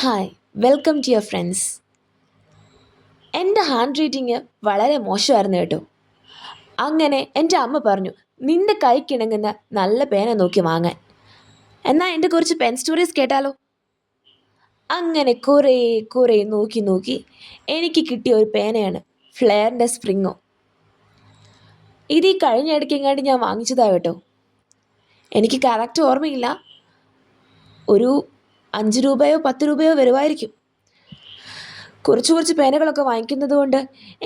Hi welcome to your friends. എൻ്റെ handwriting വളരെ മോശമായിരുന്നു കേട്ടോ. അങ്ങനെ എൻ്റെ അമ്മ പറഞ്ഞു, നിൻ്റെ കൈക്കിണങ്ങുന്ന നല്ല പേന നോക്കി വാങ്ങാൻ. എന്നാൽ എൻ്റെ കുറച്ച് പെൻ സ്റ്റോറീസ് കേട്ടാലോ? അങ്ങനെ കുറേ കുറേ നോക്കി നോക്കി എനിക്ക് കിട്ടിയ ഒരു പേനയാണ് ഫ്ലെയറിൻ്റെ സ്പ്രിങ്ങോ. ഇത് ഈ കഴിഞ്ഞ ഇടയ്ക്കെങ്ങാണ്ട് ഞാൻ വാങ്ങിച്ചതാണ് കേട്ടോ. എനിക്ക് കറക്റ്റ് ഓർമ്മയില്ല, ഒരു 5 രൂപയോ 10 രൂപയോ വരുമായിരിക്കും. കുറച്ച് പേനകളൊക്കെ വാങ്ങിക്കുന്നത് കൊണ്ട്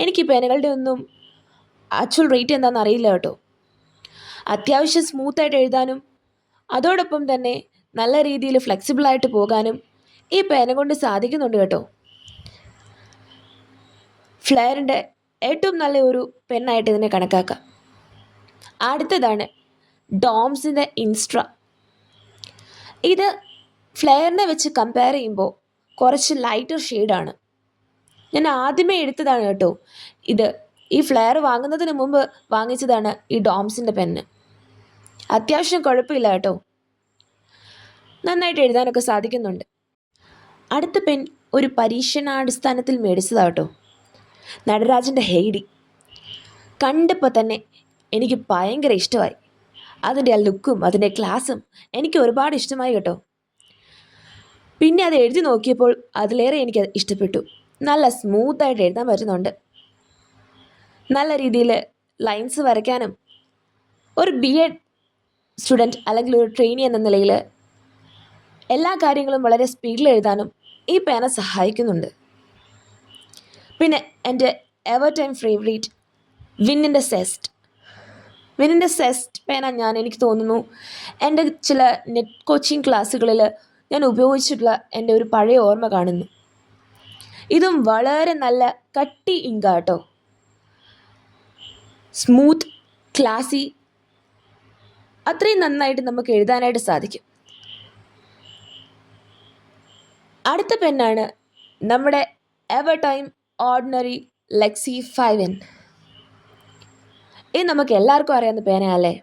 എനിക്ക് പേനകളുടെ ഒന്നും ആക്ച്വൽ റേറ്റ് എന്താണെന്ന് അറിയില്ല കേട്ടോ. അത്യാവശ്യം സ്മൂത്തായിട്ട് എഴുതാനും അതോടൊപ്പം തന്നെ നല്ല രീതിയിൽ ഫ്ലെക്സിബിളായിട്ട് പോകാനും ഈ പേന കൊണ്ട് സാധിക്കുന്നുണ്ട് കേട്ടോ. ഫ്ലെയറിൻ്റെ ഏറ്റവും നല്ല ഒരു പെന്നായിട്ട് ഇതിനെ കണക്കാക്കാം. അടുത്തതാണ് ഡോംസിൻ്റെ ഇൻസ്ട്ര. ഇത് ഫ്ലെയറിനെ വെച്ച് കമ്പയർ ചെയ്യുമ്പോൾ കുറച്ച് ലൈറ്റർ ഷെയ്ഡാണ്. ഞാൻ ആദ്യമേ എടുത്തതാണ് കേട്ടോ ഇത്. ഈ ഫ്ലെയർ വാങ്ങുന്നതിന് മുമ്പ് വാങ്ങിച്ചതാണ് ഈ ഡോംസിൻ്റെ പെന്ന്. അത്യാവശ്യം കുഴപ്പമില്ല കേട്ടോ, നന്നായിട്ട് എഴുതാനൊക്കെ സാധിക്കുന്നുണ്ട്. അടുത്ത പെൻ ഒരു പരീക്ഷണാടിസ്ഥാനത്തിൽ മേടിച്ചതാണ് കേട്ടോ. നടരാജൻ്റെ ഹെയ്ഡി. കണ്ടപ്പോൾ തന്നെ എനിക്ക് ഭയങ്കര ഇഷ്ടമായി. അതിൻ്റെ ആ ലുക്കും അതിൻ്റെ ക്ലാസ്സും എനിക്ക് ഒരുപാട് ഇഷ്ടമായി കേട്ടോ. പിന്നെ അത് എഴുതി നോക്കിയപ്പോൾ അതിലേറെ എനിക്ക് ഇഷ്ടപ്പെട്ടു. നല്ല സ്മൂത്തായിട്ട് എഴുതാൻ പറ്റുന്നുണ്ട്. നല്ല രീതിയിൽ ലൈൻസ് വരയ്ക്കാനും ഒരു BEd സ്റ്റുഡൻറ്റ് അല്ലെങ്കിൽ ഒരു ട്രെയിനി എന്ന നിലയിൽ എല്ലാ കാര്യങ്ങളും വളരെ സ്പീഡിൽ എഴുതാനും ഈ പേന സഹായിക്കുന്നുണ്ട്. പിന്നെ എൻ്റെ എവർ ടൈം ഫേവറേറ്റ് വിന്നിൻ്റെ സെസ്റ്റ്. വിന്നിൻ്റെ സെസ്റ്റ് പേന എനിക്ക് തോന്നുന്നു എൻ്റെ ചില നെറ്റ് കോച്ചിങ് ക്ലാസ്സുകളിൽ ഞാൻ ഉപയോഗിച്ചിട്ടുള്ള എൻ്റെ ഒരു പഴയ ഓർമ്മ കാണുന്നു. ഇതും വളരെ നല്ല കട്ടി ഇങ്കാട്ടോ. സ്മൂത്ത്, ക്ലാസി, അത്രയും നന്നായിട്ട് നമുക്ക് എഴുതാനായിട്ട് സാധിക്കും. അടുത്ത പെന്നാണ് നമ്മുടെ ever time ordinary Lexy 5N. ഇത് നമുക്ക് എല്ലാവർക്കും അറിയാവുന്ന പേനയല്ലേ.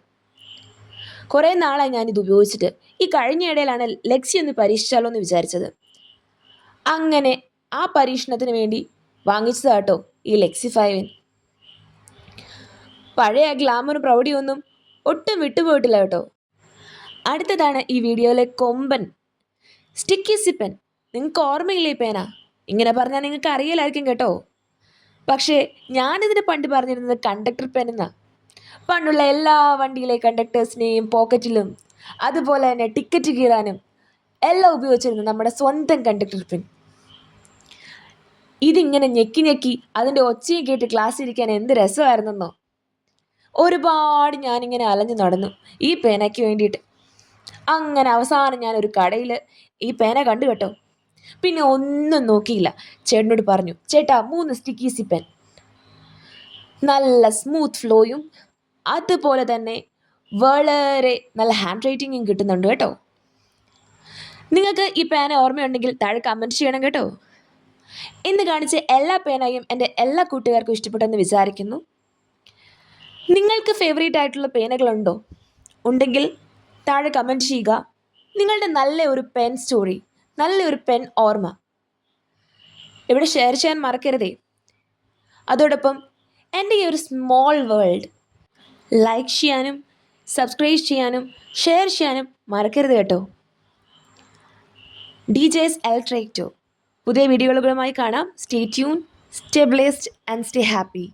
കുറേ നാളായി ഞാനിത് ഉപയോഗിച്ചിട്ട്. ഈ കഴിഞ്ഞ ഇടയിലാണ് ലെക്സി ഒന്ന് പരീക്ഷിച്ചാലോ എന്ന് വിചാരിച്ചത്. അങ്ങനെ ആ പരീക്ഷണത്തിന് വേണ്ടി വാങ്ങിച്ചതാട്ടോ ഈ ലെക്സി 5N. പഴയ ഗ്ലാമറും പ്രൗഢിയൊന്നും ഒട്ടും വിട്ടുപോയിട്ടില്ല കേട്ടോ. അടുത്തതാണ് ഈ വീഡിയോയിലെ കൊമ്പൻ സ്റ്റിക്കി സിപ്പൻ. നിങ്ങൾക്ക് ഓർമ്മയില്ലേ പേന? ഇങ്ങനെ പറഞ്ഞാൽ നിങ്ങൾക്ക് അറിയില്ലായിരിക്കും കേട്ടോ. പക്ഷേ ഞാനിതിന് പണ്ട് പറഞ്ഞിരുന്നത് കണ്ടക്ടർ പെൻ എന്നാണ്. പണ്ടുള്ള എല്ലാ വണ്ടിയിലെ കണ്ടക്ടേഴ്സിനെയും പോക്കറ്റിലും അതുപോലെ തന്നെ ടിക്കറ്റ് കീറാനും എല്ലാം ഉപയോഗിച്ചിരുന്നു നമ്മുടെ സ്വന്തം കണ്ടക്ടർ പെൻ. ഇതിങ്ങനെ ഞെക്കി ഞെക്കി അതിൻ്റെ ഒച്ചയും കേട്ട് ക്ലാസ്സിൽ ഇരിക്കാൻ എന്ത് രസമായിരുന്നെന്നോ. ഒരുപാട് ഞാനിങ്ങനെ അലഞ്ഞു നടന്നു ഈ പേനയ്ക്ക് വേണ്ടിയിട്ട്. അങ്ങനെ അവസാനം ഞാനൊരു കടയിൽ ഈ പേന കണ്ടു കേട്ടോ. പിന്നെ ഒന്നും നോക്കിയില്ല, ചേട്ടനോട് പറഞ്ഞു, ചേട്ടാ 3 സ്റ്റിക്കി സിപ്പൻ. നല്ല സ്മൂത്ത് ഫ്ലോയും അതുപോലെ തന്നെ വളരെ നല്ല ഹാൻഡ് റൈറ്റിങ്ങും കിട്ടുന്നുണ്ട് കേട്ടോ. നിങ്ങൾക്ക് ഈ പേന ഓർമ്മയുണ്ടെങ്കിൽ താഴെ കമൻറ്റ് ചെയ്യണം കേട്ടോ. ഇന്ന് കാണിച്ച എല്ലാ പേനയും എൻ്റെ എല്ലാ കൂട്ടുകാർക്കും ഇഷ്ടപ്പെട്ടെന്ന് വിചാരിക്കുന്നു. നിങ്ങൾക്ക് ഫേവറേറ്റ് ആയിട്ടുള്ള പേനകളുണ്ടോ? ഉണ്ടെങ്കിൽ താഴെ കമൻറ്റ് ചെയ്യുക. നിങ്ങളുടെ നല്ല ഒരു പെൻ സ്റ്റോറി, നല്ലൊരു പെൻ ഓർമ്മ ഇവിടെ ഷെയർ ചെയ്യാൻ മറക്കരുതേ. അതോടൊപ്പം എൻ്റെ ഈ ഒരു സ്മോൾ വേൾഡ് ലൈക്ക് ചെയ്യാനും സബ്സ്ക്രൈബ് ചെയ്യാനും ഷെയർ ചെയ്യാനും മറക്കരുത് കേട്ടോ. DJ's Electric. പുതിയ വീഡിയോകളുമായി കാണാം. Stay tune, stay blessed and stay happy.